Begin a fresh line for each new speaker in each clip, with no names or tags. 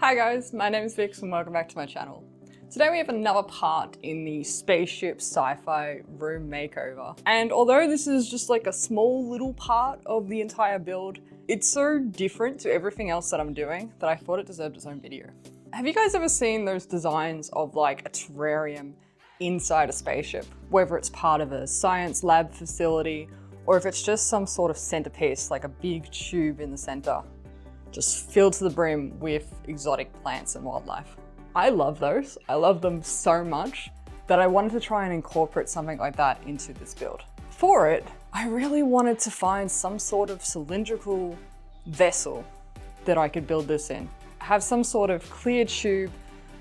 Hi guys, my name is Vix and welcome back to my channel. Today we have another part in the spaceship sci-fi room makeover. And although this is just like a small little part of the entire build, it's so different to everything else that I'm doing that I thought it deserved its own video. Have you guys ever seen those designs of like a terrarium inside a spaceship? Whether it's part of a science lab facility or if it's just some sort of centerpiece, like a big tube in the center, just filled to the brim with exotic plants and wildlife. I love those. I love them so much that I wanted to try and incorporate something like that into this build. For it, I really wanted to find some sort of cylindrical vessel that I could build this in. Have some sort of clear tube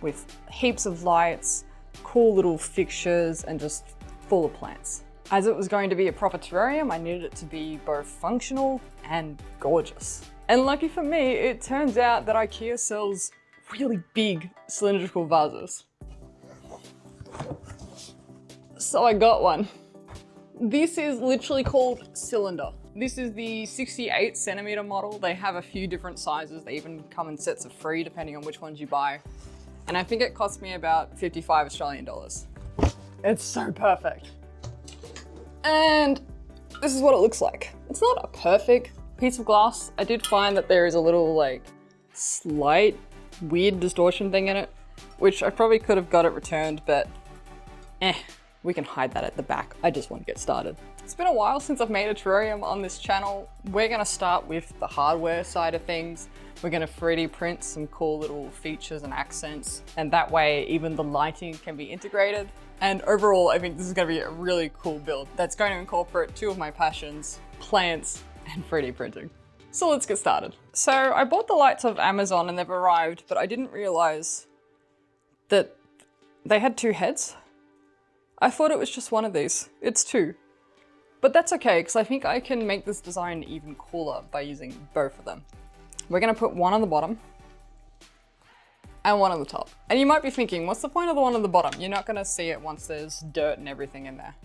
with heaps of lights, cool little fixtures, and just full of plants. As it was going to be a proper terrarium, I needed it to be both functional and gorgeous. And lucky for me, it turns out that IKEA sells really big cylindrical vases. So I got one. This is literally called Cylinder. This is the 68 centimeter model. They have a few different sizes. They even come in sets of 3 depending on which ones you buy. And I think it cost me about 55 Australian dollars. It's so perfect. And this is what it looks like. It's not a perfect piece of glass. I did find that there is a little like slight weird distortion thing in it, which I probably could have got it returned, but we can hide that at the back. I just want to get started. It's been a while since I've made a terrarium on this channel. We're gonna start with the hardware side of things. We're gonna 3D print some cool little features and accents, and that way even the lighting can be integrated. And overall, I think this is gonna be a really cool build that's going to incorporate 2 of my passions, plants and 3D printing. So let's get started. So I bought the lights off Amazon and they've arrived, but I didn't realize that they had 2 heads. I thought it was just one of these. It's 2. But that's okay, because I think I can make this design even cooler by using both of them. We're gonna put one on the bottom and one on the top. And you might be thinking, what's the point of the one on the bottom? You're not gonna see it once there's dirt and everything in there.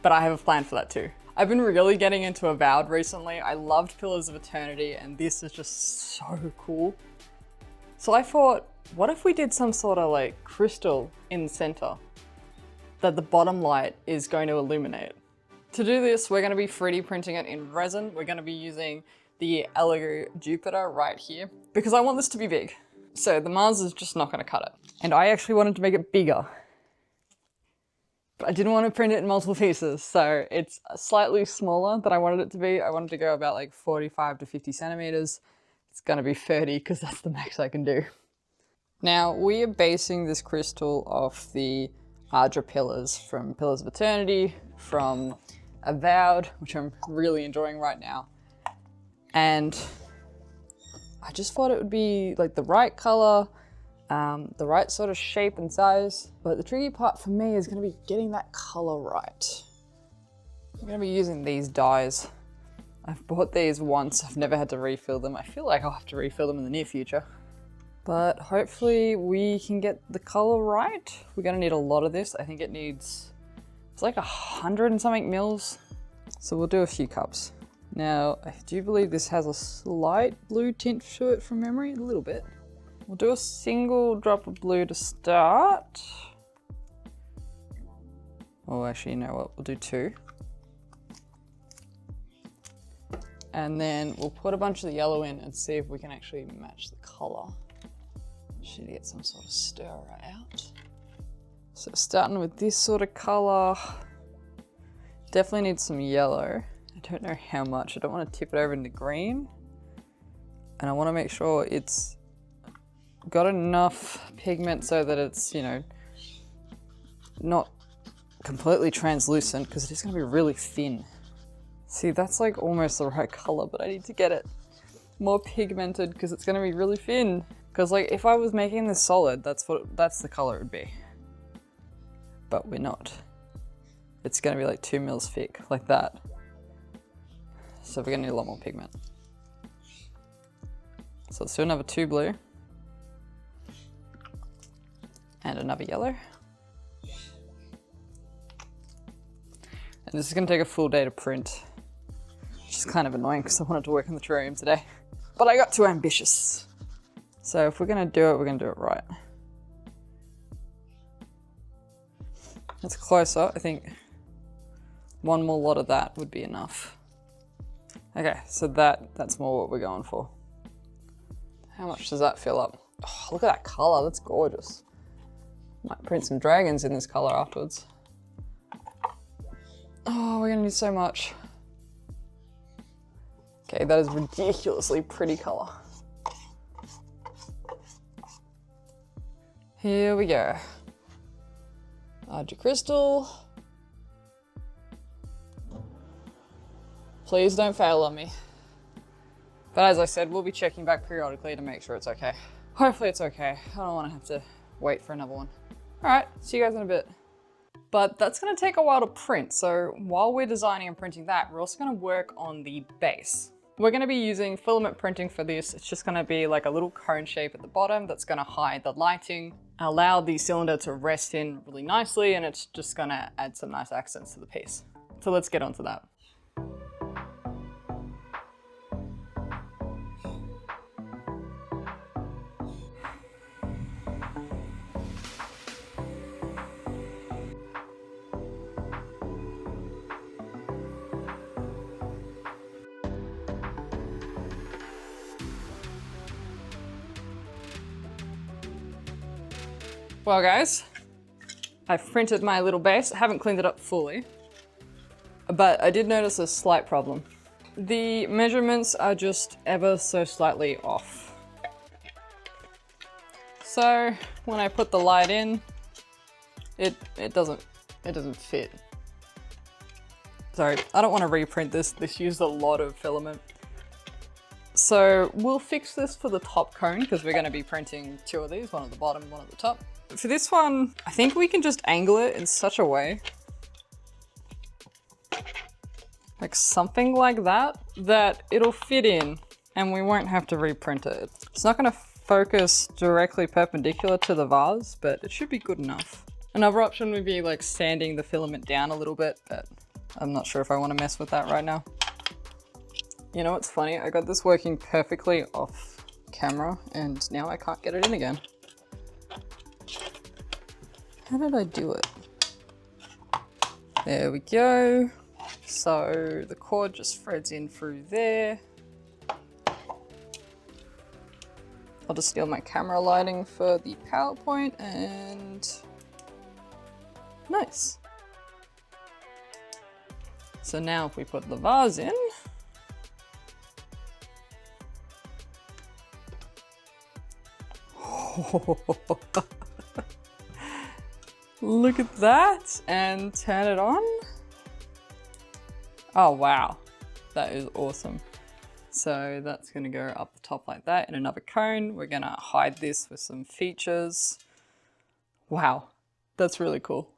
But I have a plan for that too. I've been really getting into Avowed recently. I loved Pillars of Eternity and this is just so cool. So I thought, what if we did some sort of like crystal in the center that the bottom light is going to illuminate? To do this, we're gonna be 3D printing it in resin. We're gonna be using the Elegoo Jupiter right here because I want this to be big. So the Mars is just not gonna cut it. And I actually wanted to make it bigger, but I didn't want to print it in multiple pieces. So it's slightly smaller than I wanted it to be. I wanted to go about like 45 to 50 centimeters. It's gonna be 30 because that's the max I can do. Now we are basing this crystal off the Ardra pillars from Pillars of Eternity, from Avowed, which I'm really enjoying right now. And I just thought it would be like the right color, the right sort of shape and size. But the tricky part for me is gonna be getting that color right. I'm gonna be using these dyes. I've bought these once, I've never had to refill them. I feel like I'll have to refill them in the near future. But hopefully we can get the color right. We're gonna need a lot of this. I think it needs, it's like 100 and something mils. So we'll do a few cups. Now, I do believe this has a slight blue tint to it from memory, a little bit. We'll do a single drop of blue to start. Oh, actually, you know what? We'll do 2. And then we'll put a bunch of the yellow in and see if we can actually match the color. Should get some sort of stir right out. So starting with this sort of color, definitely need some yellow. I don't know how much. I don't want to tip it over into green. And I want to make sure it's got enough pigment so that it's, you know, not completely translucent because it is going to be really thin. See, that's like almost the right color, but I need to get it more pigmented because it's going to be really thin. Because like if I was making this solid, that's the color it would be. But we're not. It's gonna be like 2 mils thick, like that. So we're gonna need a lot more pigment. So let's do another 2 blue. And another yellow. And this is gonna take a full day to print, which is kind of annoying because I wanted to work on the terrarium today. But I got too ambitious. So if we're gonna do it, we're gonna do it right. That's closer. I think one more lot of that would be enough. Okay, so that's more what we're going for. How much does that fill up? Oh, look at that color, that's gorgeous. Might print some dragons in this color afterwards. Oh, we're gonna need so much. Okay, that is ridiculously pretty color. Here we go. Add your crystal. Please don't fail on me. But as I said, we'll be checking back periodically to make sure it's okay. Hopefully it's okay. I don't want to have to wait for another one. All right, see you guys in a bit. But that's gonna take a while to print. So while we're designing and printing that, we're also gonna work on the base. We're gonna be using filament printing for this. It's just gonna be like a little cone shape at the bottom that's gonna hide the lighting, allow the cylinder to rest in really nicely, and it's just gonna add some nice accents to the piece. So let's get onto that. Well guys, I've printed my little base. I haven't cleaned it up fully, but I did notice a slight problem. The measurements are just ever so slightly off. So when I put the light in, it doesn't fit. Sorry, I don't want to reprint this. This used a lot of filament. So we'll fix this for the top cone because we're going to be printing two of these, one at the bottom, one at the top. For this one, I think we can just angle it in such a way, like something like that, that it'll fit in and we won't have to reprint it. It's not going to focus directly perpendicular to the vase, but it should be good enough. Another option would be like sanding the filament down a little bit, but I'm not sure if I want to mess with that right now. You know what's funny? I got this working perfectly off camera and now I can't get it in again. How did I do it? There we go. So the cord just threads in through there. I'll just steal my camera lighting for the PowerPoint and nice. So now if we put the vase in, look at that, and turn it on. Oh wow, that is awesome. So that's gonna go up the top like that in another cone. We're gonna hide this with some features. Wow, that's really cool.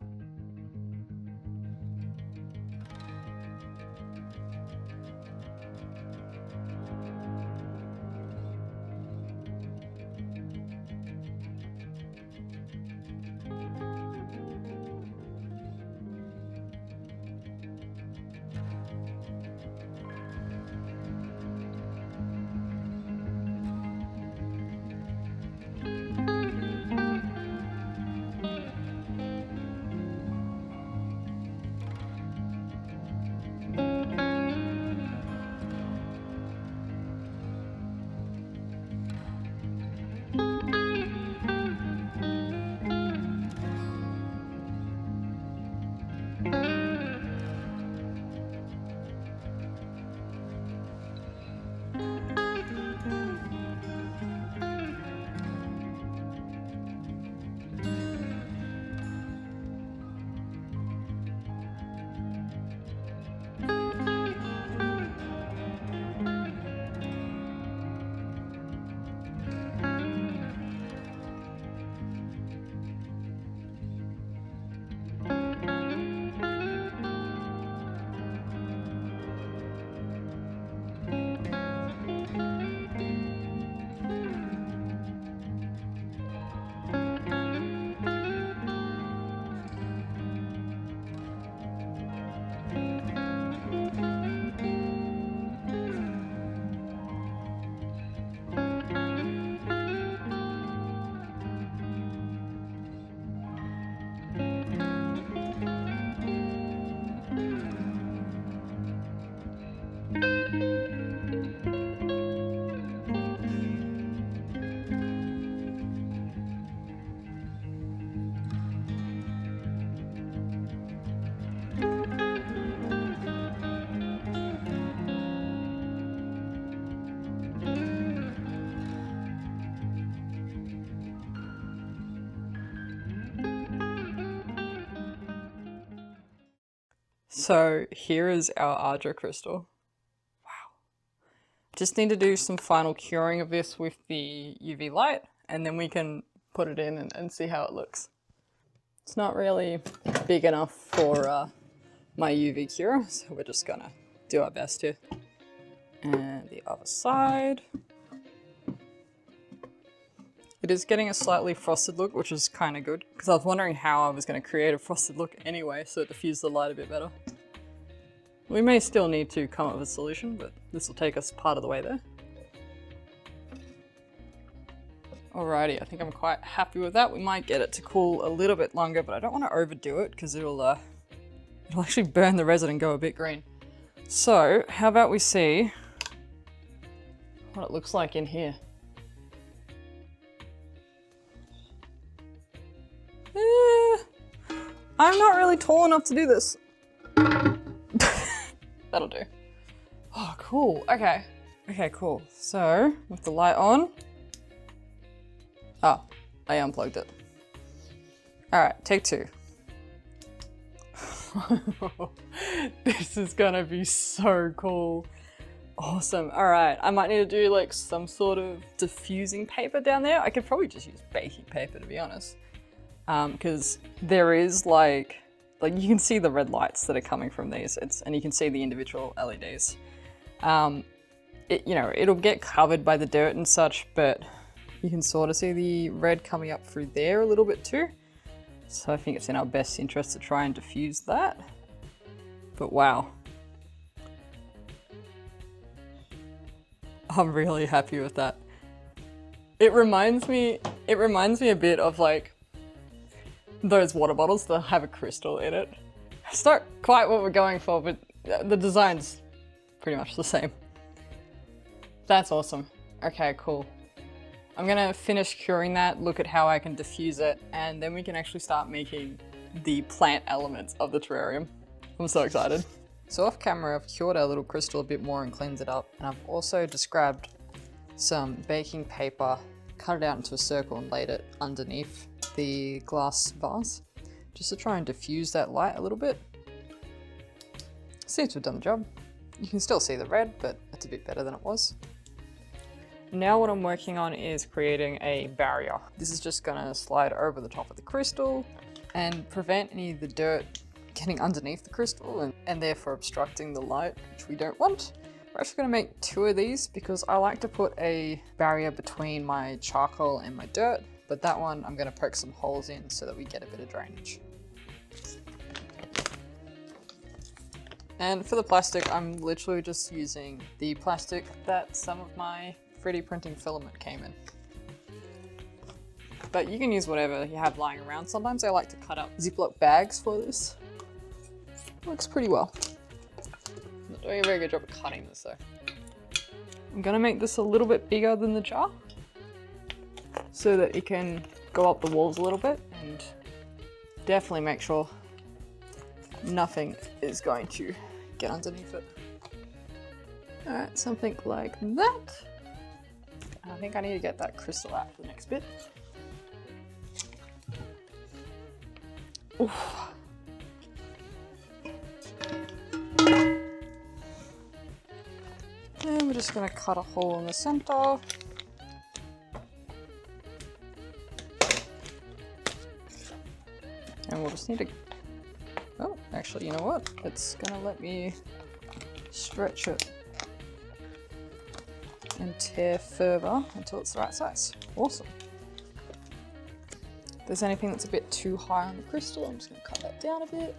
So here is our Ardra crystal. Wow. Just need to do some final curing of this with the UV light, and then we can put it in and see how it looks. It's not really big enough for my UV cure, so we're just gonna do our best here. And the other side. It is getting a slightly frosted look, which is kind of good, because I was wondering how I was going to create a frosted look anyway, so it diffused the light a bit better. We may still need to come up with a solution, but this will take us part of the way there. Alrighty, I think I'm quite happy with that. We might get it to cool a little bit longer, but I don't want to overdo it, because it'll actually burn the resin and go a bit green. So, how about we see what it looks like in here. I'm not really tall enough to do this. That'll do. Oh, cool. Okay. Okay, cool. So, with the light on. Oh, I unplugged it. Alright, take two. This is gonna be so cool. Awesome. Alright, I might need to do like some sort of diffusing paper down there. I could probably just use baking paper, to be honest. Because there is like you can see the red lights that are coming from these, and you can see the individual LEDs. It'll get covered by the dirt and such, but you can sort of see the red coming up through there a little bit too. So I think it's in our best interest to try and diffuse that. But wow. I'm really happy with that. It reminds me a bit of like those water bottles that have a crystal in it. It's not quite what we're going for, but the design's pretty much the same. That's awesome. Okay, cool. I'm gonna finish curing that, look at how I can diffuse it, and then we can actually start making the plant elements of the terrarium. I'm so excited. So off camera, I've cured our little crystal a bit more and cleaned it up, and I've also just grabbed some baking paper, cut it out into a circle and laid it underneath the glass vase, just to try and diffuse that light a little bit. Seems to have done the job. You can still see the red, but it's a bit better than it was. Now what I'm working on is creating a barrier. This is just gonna slide over the top of the crystal and prevent any of the dirt getting underneath the crystal and therefore obstructing the light, which we don't want. We're actually gonna make two of these because I like to put a barrier between my charcoal and my dirt, but that one I'm gonna poke some holes in so that we get a bit of drainage. And for the plastic, I'm literally just using the plastic that some of my 3D printing filament came in. But you can use whatever you have lying around. Sometimes I like to cut up Ziploc bags for this. Works pretty well. Not doing a very good job of cutting this though. I'm gonna make this a little bit bigger than the jar so that it can go up the walls a little bit and definitely make sure nothing is going to get underneath it. Alright, something like that. I think I need to get that crystal out for the next bit. Oof. And we're just going to cut a hole in the center. And we'll just need to... Oh, actually, you know what? It's going to let me stretch it and tear further until it's the right size. Awesome. If there's anything that's a bit too high on the crystal, I'm just going to cut that down a bit.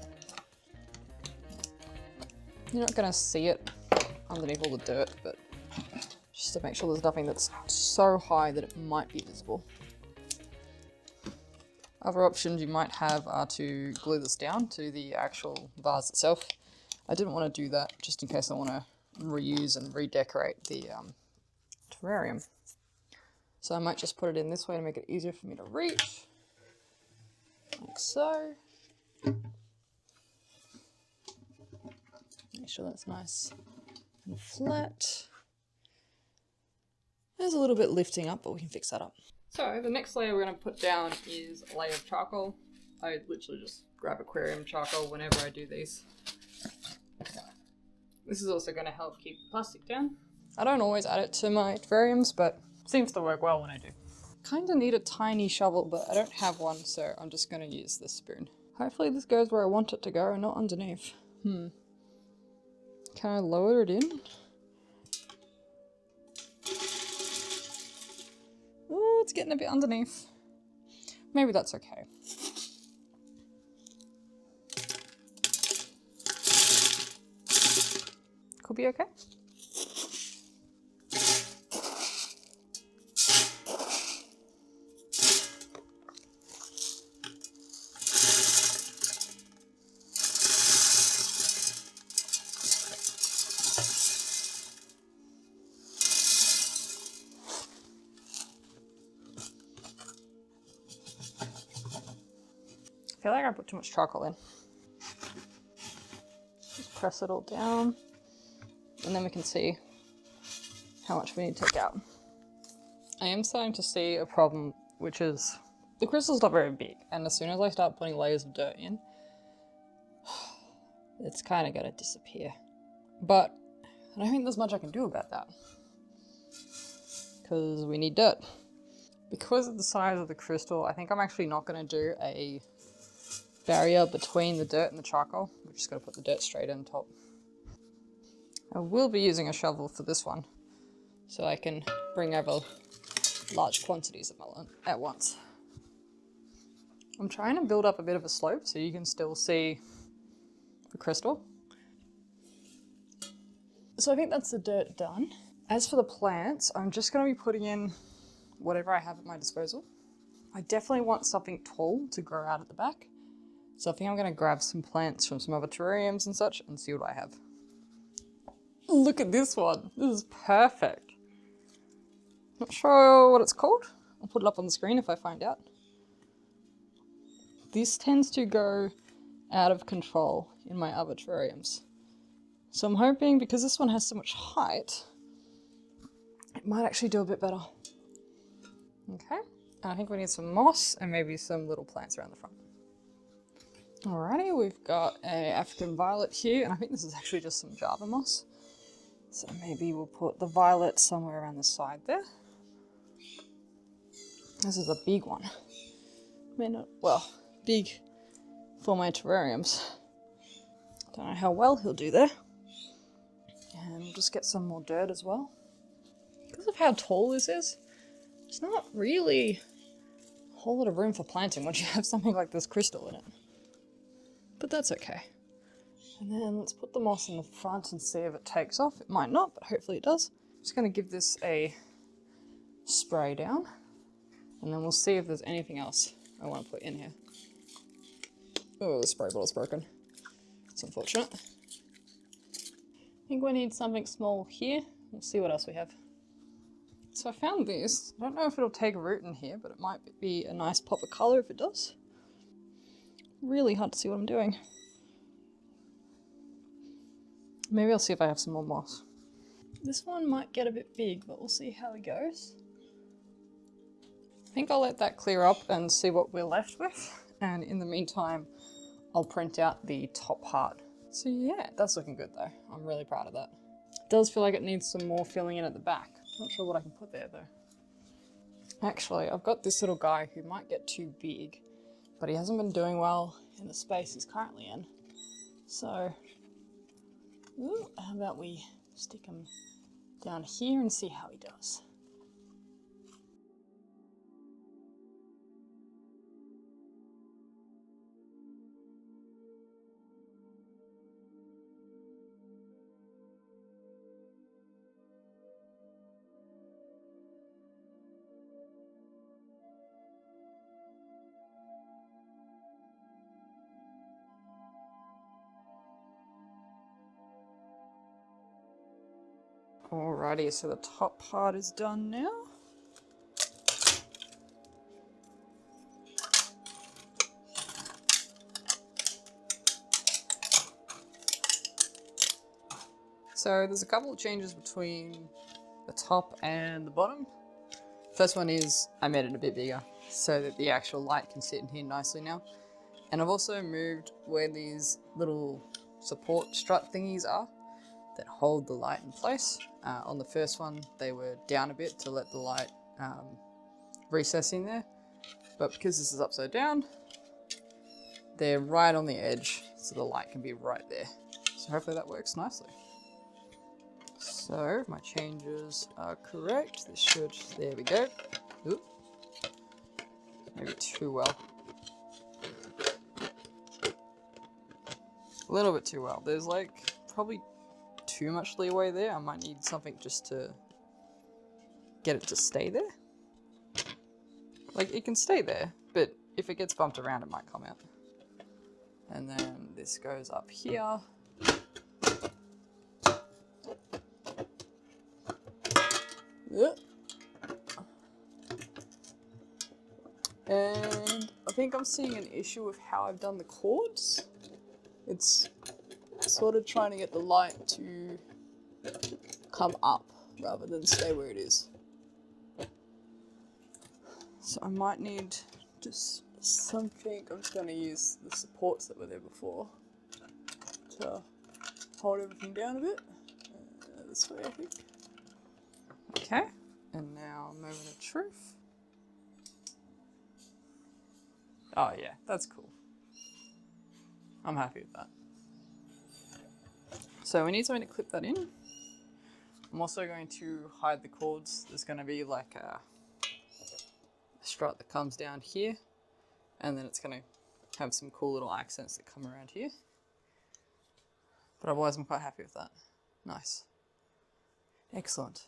You're not going to see it underneath all the dirt, but just to make sure there's nothing that's so high that it might be visible. Other options you might have are to glue this down to the actual vase itself. I didn't want to do that just in case I want to reuse and redecorate the terrarium. So I might just put it in this way to make it easier for me to reach, like so. Make sure that's nice and flat. There's a little bit lifting up, but we can fix that up. So the next layer we're going to put down is a layer of charcoal. I literally just grab aquarium charcoal whenever I do these. This is also going to help keep the plastic down. I don't always add it to my terrariums, but it seems to work well when I do. Kind of need a tiny shovel, but I don't have one, so I'm just going to use this spoon. Hopefully this goes where I want it to go and not underneath. Can I lower it in? Oh, it's getting a bit underneath. Maybe that's okay. Could be okay. I feel like I put too much charcoal in. Just press it all down, and then we can see how much we need to take out. I am starting to see a problem, which is the crystal's not very big, and as soon as I start putting layers of dirt in, it's kind of going to disappear. But I don't think there's much I can do about that, because we need dirt. Because of the size of the crystal, I think I'm actually not going to do a barrier between the dirt and the charcoal. We're just going to put the dirt straight on top. I will be using a shovel for this one, so I can bring over large quantities of melon at once. I'm trying to build up a bit of a slope so you can still see the crystal. So I think that's the dirt done. As for the plants, I'm just going to be putting in whatever I have at my disposal. I definitely want something tall to grow out at the back. So I think I'm going to grab some plants from some other terrariums and such and see what I have. Look at this one. This is perfect. Not sure what it's called. I'll put it up on the screen if I find out. This tends to go out of control in my other terrariums. So I'm hoping, because this one has so much height, it might actually do a bit better. Okay, and I think we need some moss and maybe some little plants around the front. Alrighty, we've got a African violet here, and I think this is actually just some Java moss. So maybe we'll put the violet somewhere around the side there. This is a big one. Well, big for my terrariums. Don't know how well he'll do there. And we'll just get some more dirt as well. Because of how tall this is, there's not really a whole lot of room for planting once you have something like this crystal in it. But that's okay. And then let's put the moss in the front and see if it takes off. It might not, but hopefully it does. I'm just going to give this a spray down, and then we'll see if there's anything else I want to put in here. Oh, the spray bottle's broken. It's unfortunate. I think we need something small here. We'll see what else we have. So I found this. I don't know if it'll take root in here, but it might be a nice pop of colour if it does. Really hard to see what I'm doing. Maybe I'll see if I have some more moss. This one might get a bit big, but we'll see how it goes. I think I'll let that clear up and see what we're left with. And in the meantime, I'll print out the top part. So yeah, that's looking good though. I'm really proud of that. It does feel like it needs some more filling in at the back. Not sure what I can put there though. Actually, I've got this little guy who might get too big, but he hasn't been doing well in the space he's currently in. So, how about we stick him down here and see how he does. Alrighty, so the top part is done now. So there's a couple of changes between the top and the bottom. First one is I made it a bit bigger so that the actual light can sit in here nicely now. And I've also moved where these little support strut thingies are that hold the light in place. On the first one, they were down a bit to let the light recess in there. But because this is upside down, they're right on the edge, so the light can be right there. So hopefully that works nicely. So my changes are correct. This should, there we go. Oop. Maybe too well. A little bit too well. There's like probably too much leeway there. I might need something just to get it to stay there. Like it can stay there, but if it gets bumped around, it might come out. And then this goes up here. And I think I'm seeing an issue with how I've done the cords. It's sort of trying to get the light to come up rather than stay where it is. So I might need just something. I'm just going to use the supports that were there before to hold everything down a bit. This way, I think. Okay, and now I'm moving to truth. Oh yeah, that's cool. I'm happy with that. So we need something to clip that in. I'm also going to hide the cords. There's going to be like a strut that comes down here, and then it's going to have some cool little accents that come around here. But otherwise I'm quite happy with that. Nice. Excellent.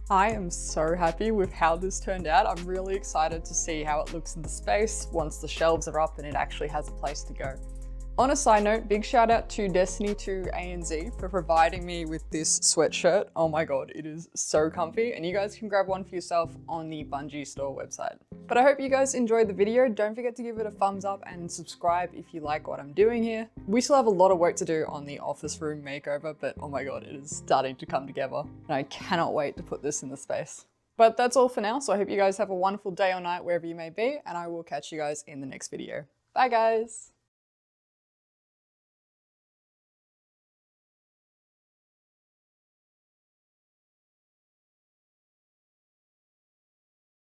I am so happy with how this turned out. I'm really excited to see how it looks in the space once the shelves are up and it actually has a place to go. On a side note, big shout out to Destiny 2 ANZ for providing me with this sweatshirt. Oh my god, it is so comfy, and you guys can grab one for yourself on the Bungie store website. But I hope you guys enjoyed the video. Don't forget to give it a thumbs up and subscribe if you like what I'm doing here. We still have a lot of work to do on the office room makeover, but oh my god, it is starting to come together, and I cannot wait to put this in the space. But that's all for now, so I hope you guys have a wonderful day or night wherever you may be, and I will catch you guys in the next video. Bye guys!